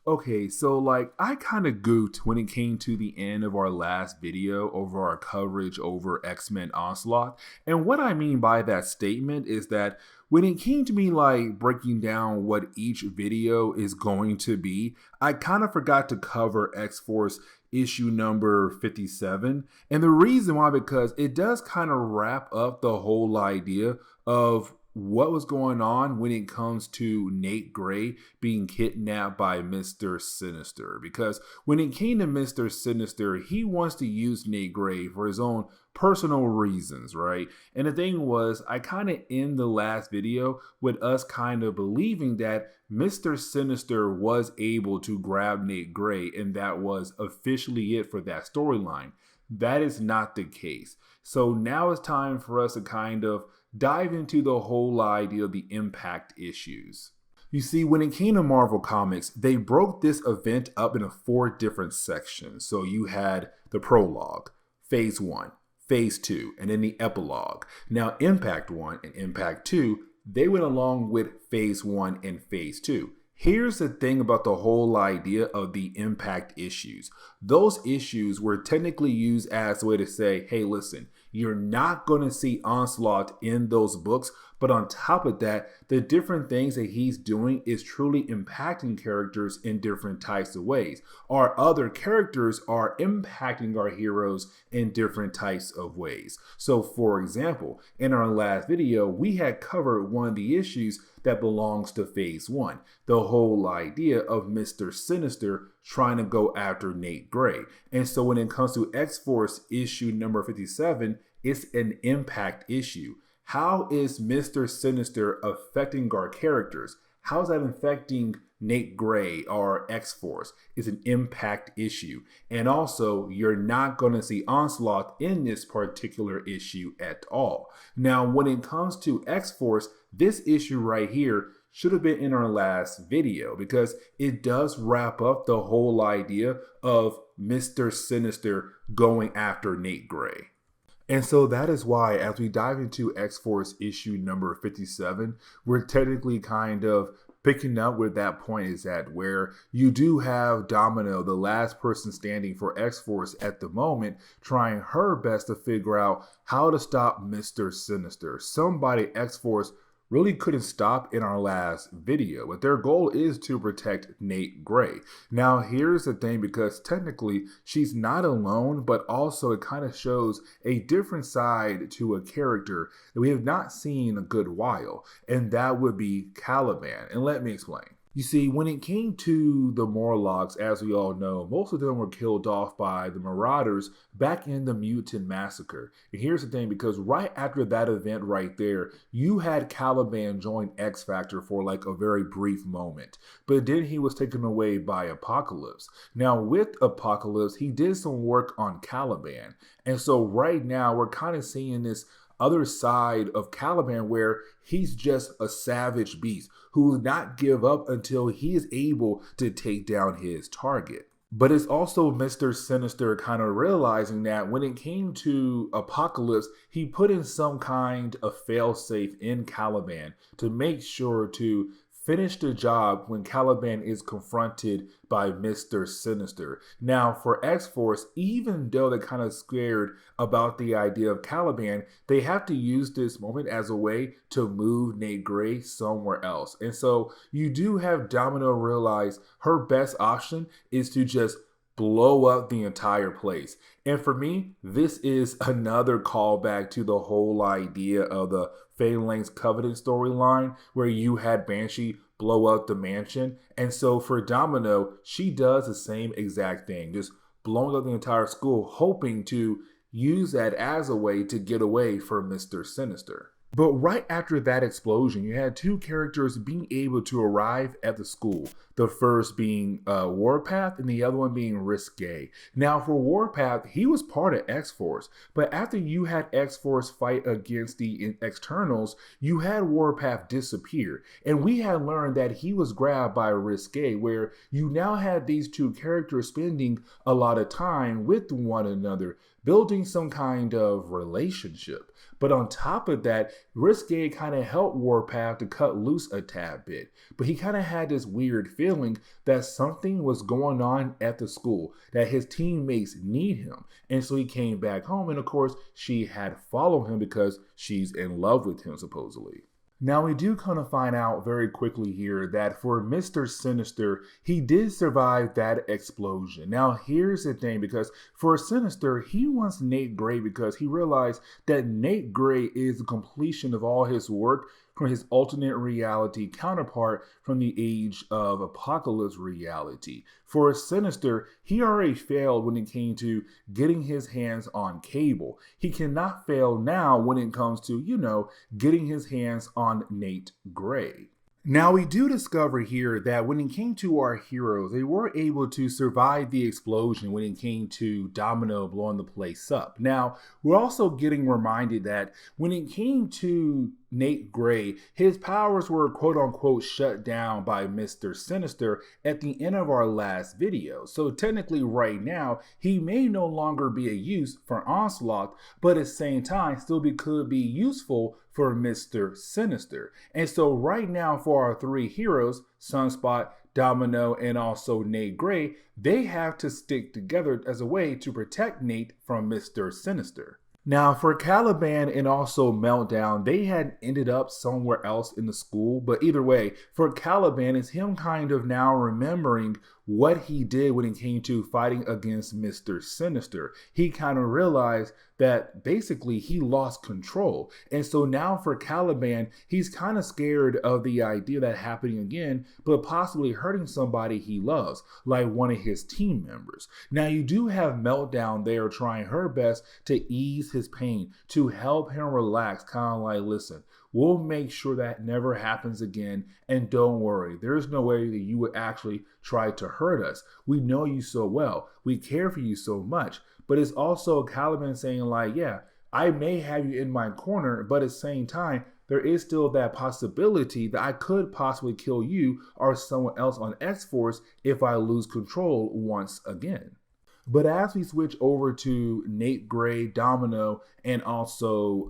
Okay, so I kind of goofed when it came to the end of our last video over our coverage over X-Men Onslaught. And what I mean by that statement is that when it came to me breaking down what each video is going to be, I kind of forgot to cover X-Force issue number 57. And the reason why, because it does kind of wrap up the whole idea of what was going on when it comes to Nate Gray being kidnapped by Mr. Sinister. Because when it came to Mr. Sinister, he wants to use Nate Gray for his own personal reasons, right? And the thing was, I kind of end the last video with us kind of believing that Mr. Sinister was able to grab Nate Gray, and that was officially it for that storyline. That is not the case. So now it's time for us to kind of dive into the whole idea of the impact issues. You see, when it came to Marvel Comics, they broke this event up into 4 different sections. So you had the prologue, phase 1, phase 2, and then the epilogue. Now, Impact 1 and Impact 2, they went along with phase 1 and phase 2. Here's the thing about the whole idea of the impact issues. Those issues were technically used as a way to say, hey, listen, you're not going to see Onslaught in those books, but on top of that, the different things that he's doing is truly impacting characters in different types of ways. Our other characters are impacting our heroes in different types of ways. So for example, in our last video, we had covered one of the issues that belongs to phase 1, the whole idea of Mr. Sinister trying to go after Nate Gray. And so when it comes to X-Force issue number 57, it's an impact issue. How is Mr. Sinister affecting our characters? How is that affecting Nate Gray or X-Force? It's an impact issue. And also, you're not going to see Onslaught in this particular issue at all. Now, when it comes to X-Force, this issue right here should have been in our last video because it does wrap up the whole idea of Mr. Sinister going after Nate Gray. And so that is why, as we dive into X-Force issue number 57, we're technically kind of picking up where that point is at, where you do have Domino, the last person standing for X-Force at the moment, trying her best to figure out how to stop Mr. Sinister. Somebody X-Force really couldn't stop in our last video, but their goal is to protect Nate Gray. Now, here's the thing, because technically she's not alone, but also it kind of shows a different side to a character that we have not seen in a good while, and that would be Caliban. And let me explain. You see, when it came to the Morlocks, as we all know, most of them were killed off by the Marauders back in the Mutant Massacre. And here's the thing, because right after that event right there, you had Caliban join X Factor for a very brief moment. But then he was taken away by Apocalypse. Now, with Apocalypse, he did some work on Caliban. And so right now, we're kind of seeing this other side of Caliban where he's just a savage beast who will not give up until he is able to take down his target. But it's also Mr. Sinister kind of realizing that when it came to Apocalypse, he put in some kind of failsafe in Caliban to make sure to finish the job when Caliban is confronted by Mr. Sinister. Now, for X-Force, even though they're kind of scared about the idea of Caliban, they have to use this moment as a way to move Nate Gray somewhere else. And so you do have Domino realize her best option is to just blow up the entire place. And for me, this is another callback to the whole idea of the Phalanx Covenant storyline where you had Banshee blow up the mansion. And so for Domino, she does the same exact thing, just blowing up the entire school, hoping to use that as a way to get away from Mr. Sinister. But right after that explosion, you had 2 characters being able to arrive at the school. The first being Warpath and the other one being Risque. Now for Warpath, he was part of X-Force. But after you had X-Force fight against the Externals, you had Warpath disappear. And we had learned that he was grabbed by Risque, where you now had these 2 characters spending a lot of time with one another, building some kind of relationship. But on top of that, Risque kind of helped Warpath to cut loose a tad bit. But he kind of had this weird feeling that something was going on at the school, that his teammates need him. And so he came back home, and of course, she had followed him because she's in love with him, supposedly. Now, we do kind of find out very quickly here that for Mr. Sinister, he did survive that explosion. Now, here's the thing, because for Sinister, he wants Nate Gray because he realized that Nate Gray is the completion of all his work from his alternate reality counterpart from the Age of Apocalypse reality. For Sinister, he already failed when it came to getting his hands on Cable. He cannot fail now when it comes to, getting his hands on Nate Gray. Now, we do discover here that when it came to our heroes, they were able to survive the explosion when it came to Domino blowing the place up. Now, we're also getting reminded that when it came to Nate Gray, his powers were quote unquote shut down by Mr. Sinister at the end of our last video. So technically right now, he may no longer be a use for Onslaught, but at the same time still could be useful for Mr. Sinister. And so right now for our three heroes, Sunspot, Domino, and also Nate Gray, they have to stick together as a way to protect Nate from Mr. Sinister. Now, for Caliban and also Meltdown, they had ended up somewhere else in the school, but either way, for Caliban, it's him kind of now remembering what he did when it came to fighting against Mr. Sinister. He kind of realized that basically he lost control. And so now for Caliban, he's kind of scared of the idea of that happening again, but possibly hurting somebody he loves, like one of his team members. Now you do have Meltdown there trying her best to ease his pain, to help him relax, kind of like, listen, we'll make sure that never happens again. And don't worry, there's no way that you would actually try to hurt us. We know you so well. We care for you so much. But it's also Caliban saying like, yeah, I may have you in my corner, but at the same time, there is still that possibility that I could possibly kill you or someone else on XForce if I lose control once again. But as we switch over to Nate Gray, Domino, and also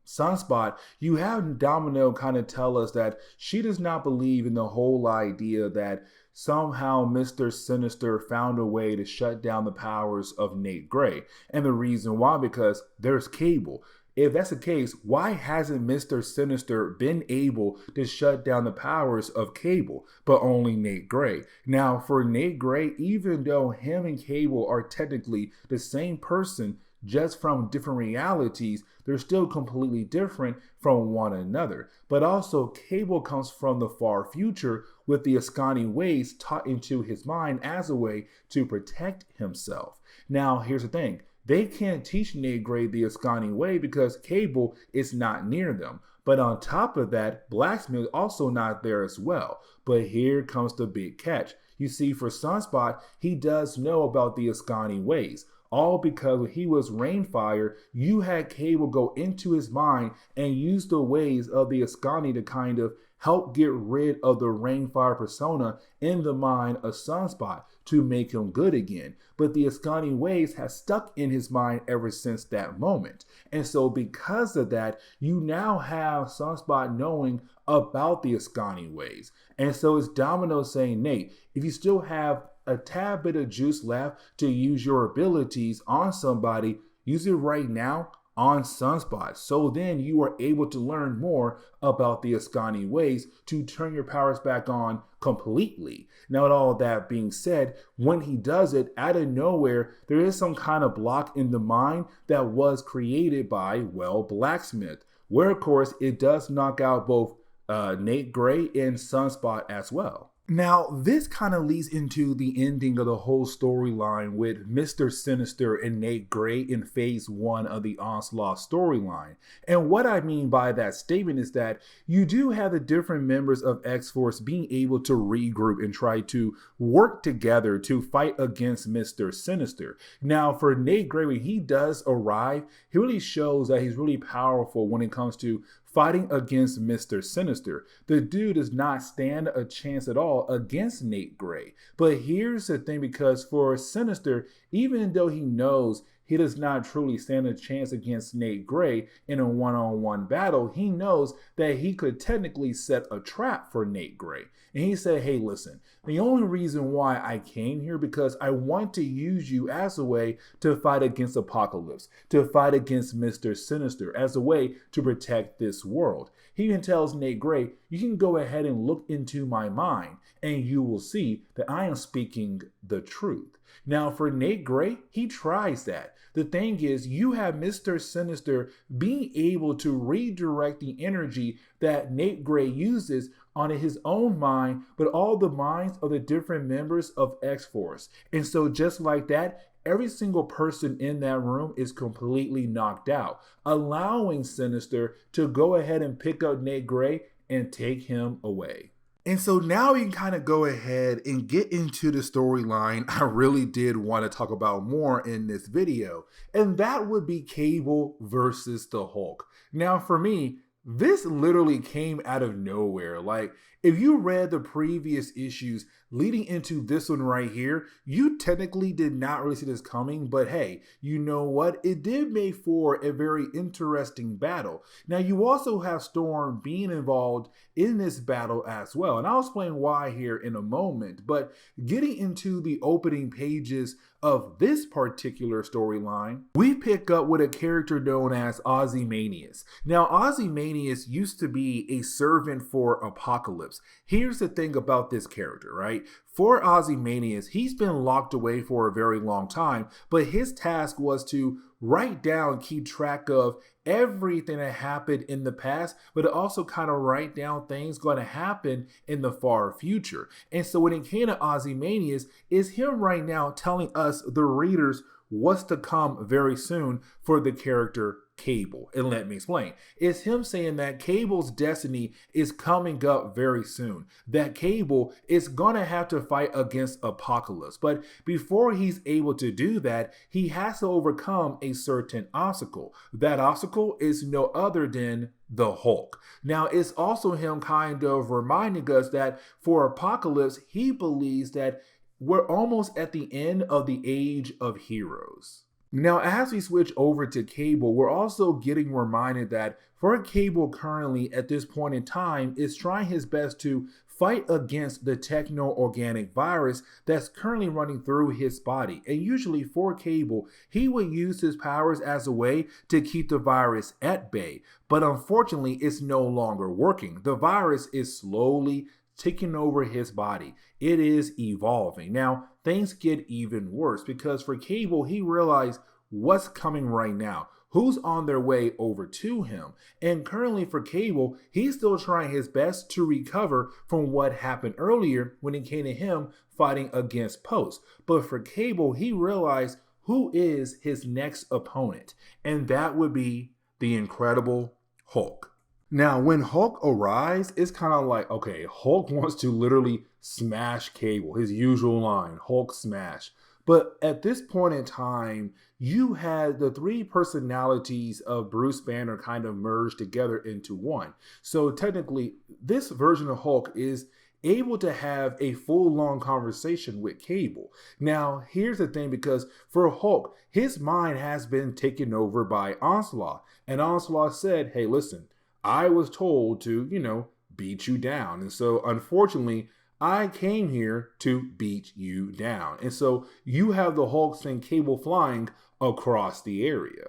Sunspot, you have Domino kind of tell us that she does not believe in the whole idea that somehow Mr. Sinister found a way to shut down the powers of Nate Gray. And the reason why, because there's Cable. If that's the case, why hasn't Mr. Sinister been able to shut down the powers of Cable, but only Nate Gray? Now, for Nate Gray, even though him and Cable are technically the same person, just from different realities, they're still completely different from one another. But also, Cable comes from the far future with the Ascani ways taught into his mind as a way to protect himself. Now, here's the thing. They can't teach Nate Gray the Ascani way because Cable is not near them. But on top of that, Blacksmith is also not there as well. But here comes the big catch. You see, for Sunspot, he does know about the Ascani ways. All because when he was Rainfire, you had Cable go into his mind and use the ways of the Ascani to kind of help get rid of the Rainfire persona in the mind of Sunspot to make him good again. But the Ascani ways have stuck in his mind ever since that moment. And so because of that, you now have Sunspot knowing about the Ascani ways. And so it's Domino saying, Nate, if you still have a tad bit of juice left to use your abilities on somebody, use it right now on Sunspot. So then you are able to learn more about the Ascani ways to turn your powers back on completely. Now, with all that being said, when he does it, out of nowhere, there is some kind of block in the mind that was created by, well, Blacksmith, where of course it does knock out both Nate Gray and Sunspot as well. Now, this kind of leads into the ending of the whole storyline with Mr. Sinister and Nate Gray in phase 1 of the Onslaught storyline. And what I mean by that statement is that you do have the different members of X-Force being able to regroup and try to work together to fight against Mr. Sinister. Now, for Nate Gray, when he does arrive, he really shows that he's really powerful when it comes to fighting against Mr. Sinister. The dude does not stand a chance at all against Nate Gray. But here's the thing, because for Sinister, even though he knows he does not truly stand a chance against Nate Gray in a one-on-one battle, he knows that he could technically set a trap for Nate Gray. And he said, hey, listen, the only reason why I came here because I want to use you as a way to fight against Apocalypse, to fight against Mr. Sinister, as a way to protect this world. He even tells Nate Gray, you can go ahead and look into my mind and you will see that I am speaking the truth. Now for Nate Gray, he tries that. The thing is, you have Mr. Sinister being able to redirect the energy that Nate Gray uses on his own mind, but all the minds of the different members of XForce. And so just like that, every single person in that room is completely knocked out, allowing Sinister to go ahead and pick up Nate Gray and take him away. And so now we can kind of go ahead and get into the storyline I really did want to talk about more in this video, and that would be Cable versus the Hulk. Now for me, this literally came out of nowhere. Like, if you read the previous issues leading into this one right here, you technically did not really see this coming, but hey, you know what? It did make for a very interesting battle. Now, you also have Storm being involved in this battle as well, and I'll explain why here in a moment, but getting into the opening pages of this particular storyline, we pick up with a character known as Ozymandias. Now, Ozymandias used to be a servant for Apocalypse. Here's the thing about this character, right? For Ozymandias, he's been locked away for a very long time, but his task was to write down, keep track of everything that happened in the past, but to also kind of write down things going to happen in the far future. And so when it came to Ozymandias, is him right now telling us, the readers, what's to come very soon for the character Cable. And let me explain. It's him saying that Cable's destiny is coming up very soon. That Cable is gonna have to fight against Apocalypse. But before he's able to do that, he has to overcome a certain obstacle. That obstacle is no other than the Hulk. Now, it's also him kind of reminding us that for Apocalypse, he believes that we're almost at the end of the age of heroes. Now, as we switch over to Cable, we're also getting reminded that for Cable currently at this point in time is trying his best to fight against the techno-organic virus that's currently running through his body. And usually for Cable, he would use his powers as a way to keep the virus at bay. But unfortunately, it's no longer working. The virus is slowly taking over his body. It is evolving. Now, things get even worse because for Cable, he realized what's coming right now, who's on their way over to him. And currently for Cable, he's still trying his best to recover from what happened earlier when it came to him fighting against Post. But for Cable, he realized who is his next opponent, and that would be the Incredible Hulk. Now, when Hulk arrives, it's kind of like, okay, Hulk wants to literally smash Cable, his usual line, Hulk smash. But at this point in time, you had the three personalities of Bruce Banner kind of merged together into one. So technically, this version of Hulk is able to have a full-long conversation with Cable. Now, here's the thing, because for Hulk, his mind has been taken over by Onslaught. And Onslaught said, hey, listen, I was told to, beat you down. And so unfortunately, I came here to beat you down. And so you have the Hulk and Cable flying across the area.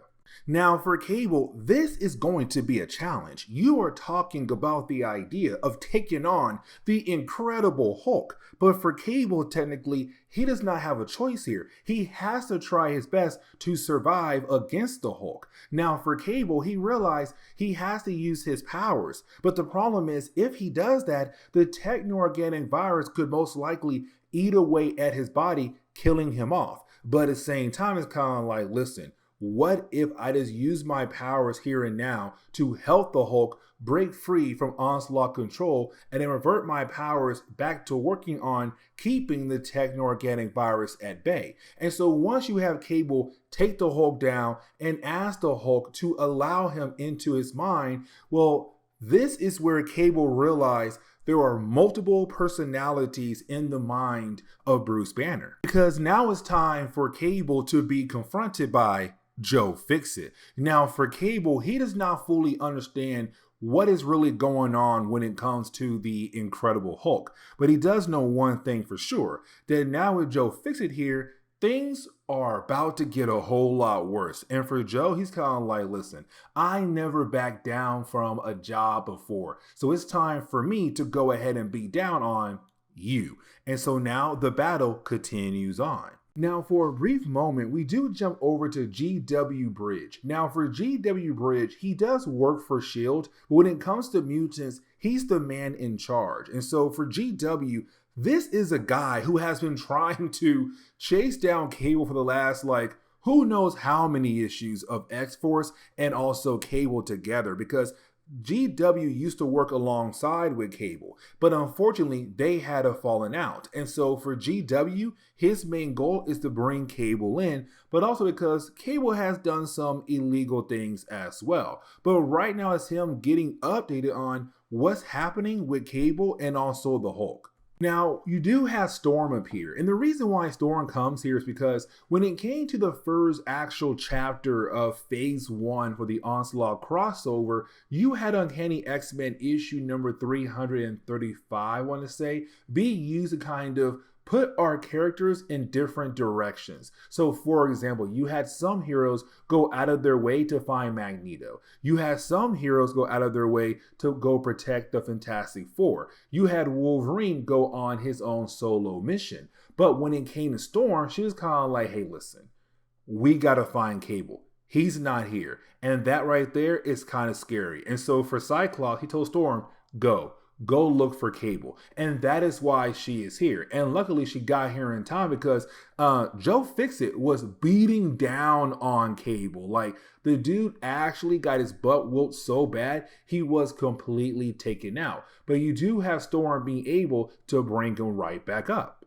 Now for Cable, this is going to be a challenge. You are talking about the idea of taking on the Incredible Hulk. But for Cable, technically, he does not have a choice here. He has to try his best to survive against the Hulk. Now for Cable, he realized he has to use his powers. But the problem is, if he does that, the techno-organic virus could most likely eat away at his body, killing him off. But at the same time, it's kind of like, listen, what if I just use my powers here and now to help the Hulk break free from Onslaught control and then revert my powers back to working on keeping the techno-organic virus at bay? And so once you have Cable take the Hulk down and ask the Hulk to allow him into his mind, well, this is where Cable realized there are multiple personalities in the mind of Bruce Banner. Because now it's time for Cable to be confronted by Joe Fixit. Now for Cable, he does not fully understand what is really going on when it comes to the Incredible Hulk. But he does know one thing for sure, that now with Joe Fixit here, things are about to get a whole lot worse. And for Joe, he's kind of like, listen, I never backed down from a job before. So it's time for me to go ahead and beat down on you. And so now the battle continues on. Now, for a brief moment, we do jump over to GW Bridge. Now, for GW Bridge, he does work for S.H.I.E.L.D., but when it comes to mutants, he's the man in charge. And so for GW, this is a guy who has been trying to chase down Cable for the last, who knows how many issues of X-Force and also Cable together, because GW used to work alongside with Cable, but unfortunately they had a falling out. And so for GW, his main goal is to bring Cable in, but also because Cable has done some illegal things as well. But right now it's him getting updated on what's happening with Cable and also the Hulk. Now, you do have Storm appear, and the reason why Storm comes here is because when it came to the first actual chapter of Phase 1 for the Onslaught crossover, you had Uncanny X-Men issue number 335, I want to say, be used to kind of put our characters in different directions. So for example, you had some heroes go out of their way to find Magneto. You had some heroes go out of their way to go protect the Fantastic Four. You had Wolverine go on his own solo mission. But when it came to Storm, she was kind of like, hey, listen, we gotta find Cable. He's not here. And that right there is kind of scary. And so for Cyclops, he told Storm, go look for Cable. And that is why she is here. And luckily she got here in time because Joe Fixit was beating down on Cable. Like, the dude actually got his butt whooped so bad, he was completely taken out. But you do have Storm being able to bring him right back up.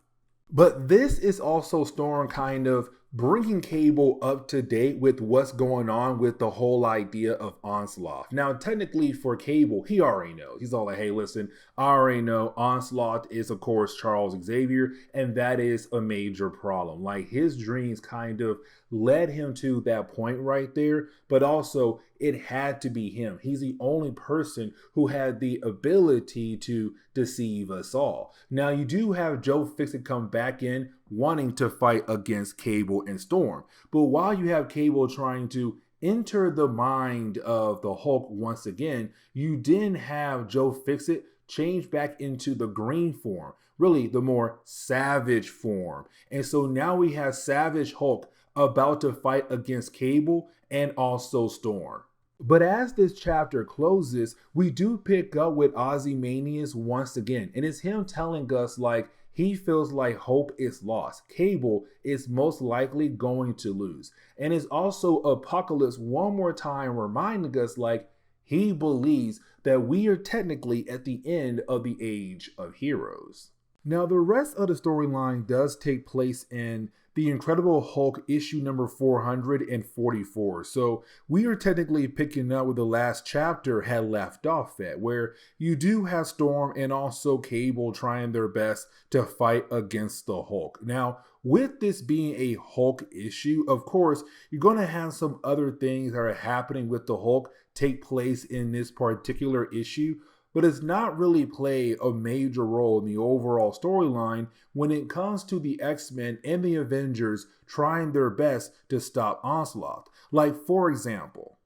But this is also Storm kind of bringing Cable up to date with what's going on with the whole idea of Onslaught. Now, technically for Cable, he already knows. He's all like, hey, listen, I already know Onslaught is, of course, Charles Xavier, and that is a major problem. Like, his dreams kind of led him to that point right there, but also it had to be him. He's the only person who had the ability to deceive us all. Now, you do have Joe Fixit come back in wanting to fight against Cable and Storm. But while you have Cable trying to enter the mind of the Hulk once again, you then have Joe Fixit change back into the green form, really the more savage form. And so now we have Savage Hulk about to fight against Cable and also Storm. But as this chapter closes, we do pick up with Ozymandias once again. And it's him telling us, like, he feels like hope is lost. Cable is most likely going to lose. And it's also Apocalypse one more time reminding us, like, he believes that we are technically at the end of the age of heroes. Now, the rest of the storyline does take place in The Incredible Hulk issue number 444. So we are technically picking up where the last chapter had left off at, where you do have Storm and also Cable trying their best to fight against the Hulk. Now, with this being a Hulk issue, of course, you're going to have some other things that are happening with the Hulk take place in this particular issue, but it's not really play a major role in the overall storyline when it comes to the X-Men and the Avengers trying their best to stop Onslaught. Like for example,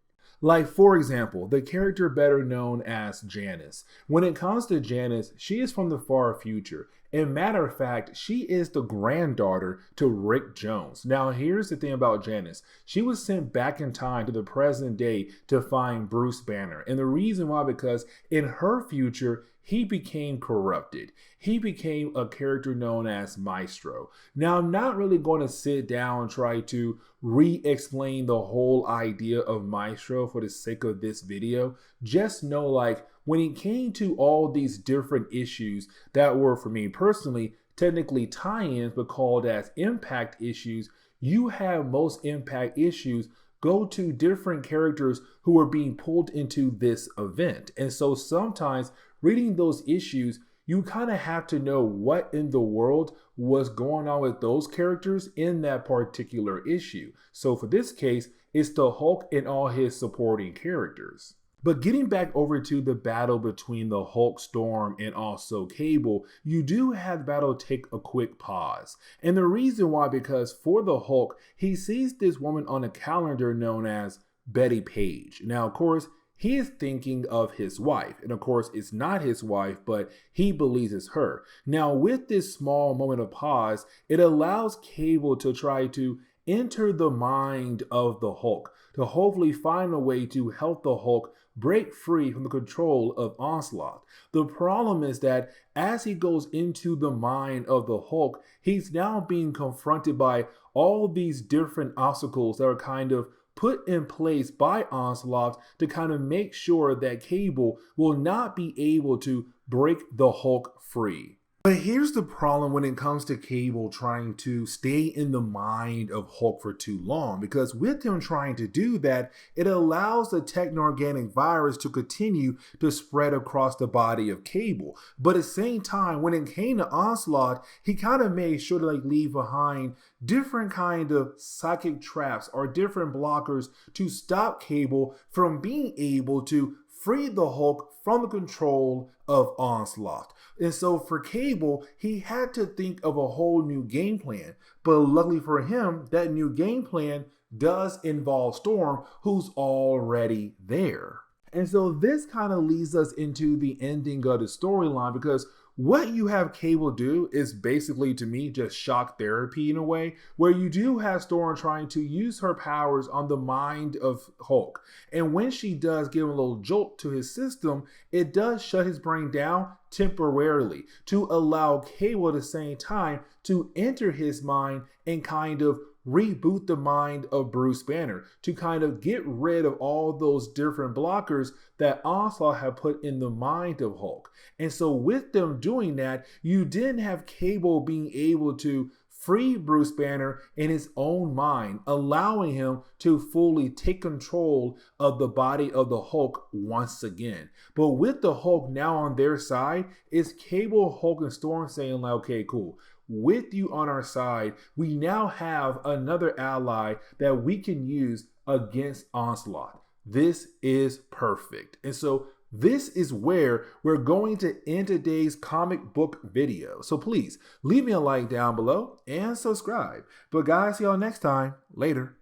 the character better known as Janice. When it comes to Janice, she is from the far future. And matter of fact, she is the granddaughter to Rick Jones. Now, here's the thing about Janice. She was sent back in time to the present day to find Bruce Banner. And the reason why, because in her future, he became corrupted. He became a character known as Maestro. Now, I'm not really going to sit down and try to re-explain the whole idea of Maestro for the sake of this video. Just know, like, when it came to all these different issues that were, for me personally, technically tie-ins, but called as impact issues, you have most impact issues go to different characters who are being pulled into this event. And so sometimes reading those issues, you kind of have to know what in the world was going on with those characters in that particular issue. So for this case, it's the Hulk and all his supporting characters. But getting back over to the battle between the Hulk, Storm, and also Cable, you do have the battle take a quick pause. And the reason why, because for the Hulk, he sees this woman on a calendar known as Betty Page. Now, of course, he is thinking of his wife, and of course, it's not his wife, but he believes it's her. Now, with this small moment of pause, it allows Cable to try to enter the mind of the Hulk to hopefully find a way to help the Hulk break free from the control of Onslaught. The problem is that as he goes into the mind of the Hulk, he's now being confronted by all these different obstacles that are kind of put in place by Onslaught to kind of make sure that Cable will not be able to break the Hulk free. But here's the problem when it comes to Cable trying to stay in the mind of Hulk for too long, because with him trying to do that, it allows the techno-organic virus to continue to spread across the body of Cable. But at the same time, when it came to Onslaught, he kind of made sure to leave behind different kind of psychic traps or different blockers to stop Cable from being able to free the Hulk from the control of Onslaught. And so for Cable, he had to think of a whole new game plan. But luckily for him, that new game plan does involve Storm, who's already there. And so this kind of leads us into the ending of the storyline, because what you have Cable do is basically, to me, just shock therapy in a way, where you do have Storm trying to use her powers on the mind of Hulk. And when she does give him a little jolt to his system, it does shut his brain down temporarily to allow Cable at the same time to enter his mind and kind of reboot the mind of Bruce Banner to kind of get rid of all those different blockers that Onslaught had put in the mind of Hulk. And so with them doing that, you didn't have Cable being able to free Bruce Banner in his own mind, allowing him to fully take control of the body of the Hulk once again. But with the Hulk now on their side, it's Cable, Hulk, and Storm saying like, okay, cool. With you on our side, we now have another ally that we can use against Onslaught. This is perfect. And so this is where we're going to end today's comic book video. So please leave me a like down below and subscribe. But guys, see y'all next time. Later.